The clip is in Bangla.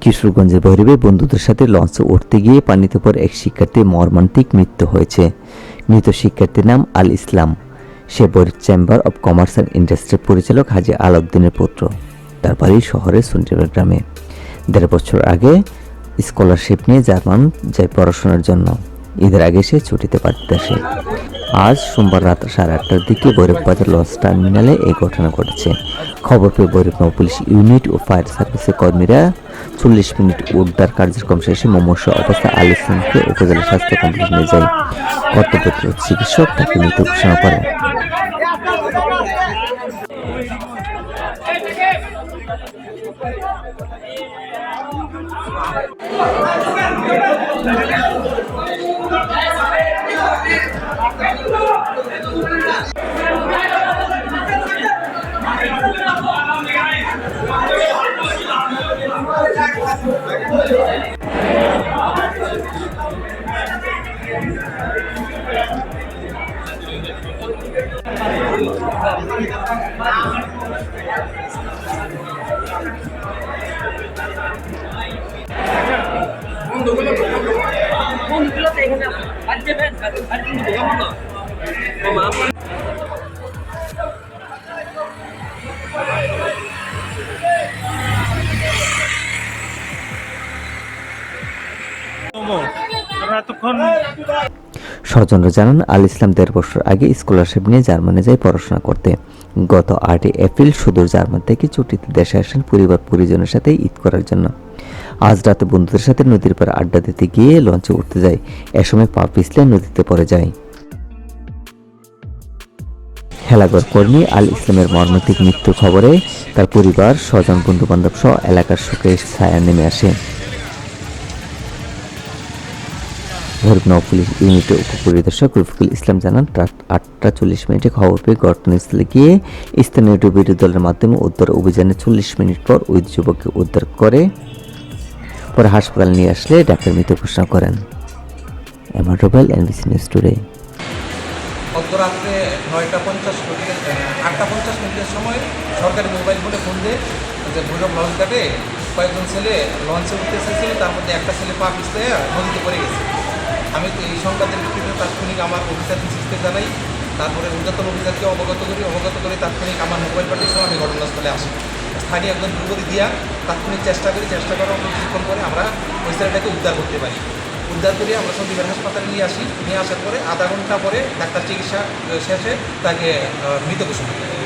কিশোরগঞ্জের ভৈরবে বন্ধুদের সাথে লঞ্চে উঠতে গিয়ে পানিতে পড়ে এক শিক্ষার্থীর মর্মান্তিক মৃত্যু হয়েছে। মৃত শিক্ষার্থীর নাম আল ইসলাম। সে Bhairab chamber of commerce and ইন্ডাস্ট্রির পরিচালক হাজী আলাউদ্দিনের পুত্র। তার বাড়ি শহরের সুন্ডিবাড় গ্রামে। ১.৫ বছর আগে স্কলারশিপ নিয়ে জার্মান যায় পড়াশোনার জন্য। ঈদের আগে সে ছুটিতে বাড়িতে আসে। আজ সোমবার রাত 8:30টার দিকে ভৈরব বাজার লঞ্চ টার্মিনালে এই ঘটনা ঘটেছে। খবর পেয়ে ভৈরব নৌ পুলিশ ইউনিট ও ফায়ার সার্ভিসের কর্মীরা ৪০ মিনিট উদ্ধার কার্যক্রম শেষে মুমূর্ষু অবস্থায় আল ইসলামকে উপজেলা স্বাস্থ্য কমপ্লেক্সে নিয়ে যায়। কর্তব্যরত চিকিৎসক তাকে মৃত ঘোষণা করেন। স্বজনরা জানান, আল ইসলাম ১.৫ বছর আগে স্কলারশিপ নিয়ে জার্মানি যায় পড়াশোনা করতে। গত ৮ এপ্রিল সুদূর জার্মান থেকে ছুটিতে দেশে আসেন পরিবার পরিজনের সাথে ঈদ করার জন্য। আজ রাতে বন্ধুদের সাথে নদীর পাড়ে আড্ডা দিতে গিয়ে লঞ্চে উঠতে যায়। এ সময় পা পিছলে নদীতে পড়ে যায়। হেলাগড় কর্মী আল ইসলামের মর্মান্তিক মৃত্যুর খবরে তার পরিবার, স্বজন, বন্ধু-বান্ধব সহ এলাকার শোকের ছায়া নেমে আসে। ভৈরব নৌ পুলিশ ইউনিটের উপপরিদর্শক রফিকুল ইসলাম জানান, রাত 8:40 খবর পেয়ে ঘটনাস্থলে গিয়ে স্থানীয় ডুবুরি দলের মাধ্যমে উদ্ধার অভিযানে ৪০ মিনিট পর ওই যুবককে উদ্ধার করে পরে হাসপাতালে নিয়ে আসলে ডাক্তার মৃত ঘোষণা করেন। MR Rubel, NBC news today. গত রাত্রে 8:50 সময় সরকারি মোবাইল ফোনে ফোন দিয়ে যে ভৈরব লঞ্চ ঘাটে কয়েকজন ছেলে লঞ্চে উঠতে এসেছিল, তার মধ্যে একটা ছেলে পা পিছলে নদীতে পড়ে গেছে। আমি তো এই সংবাদের ভিত্তিতে তাৎক্ষণিক আমার অফিসার বিশিষ্টকে জানাই, তারপরে ঊর্ধ্বতন অফিসারকে অবগত করি তাৎক্ষণিক আমার মোবাইল পাঠিয়ে সময় আমি ঘটনাস্থলে আসি। স্থানীয় একজন যুবতী দিয়া তাৎক্ষণিক চেষ্টা করার কিছুক্ষণ পরে আমরা ওই ছেলেটাকে উদ্ধার করতে পারি। উদ্ধার করে আমরা সন্দীপের হাসপাতালে নিয়ে আসার পরে আধা ঘন্টা পরে ডাক্তার চিকিৎসা শেষে তাকে মৃত ঘোষণা করি।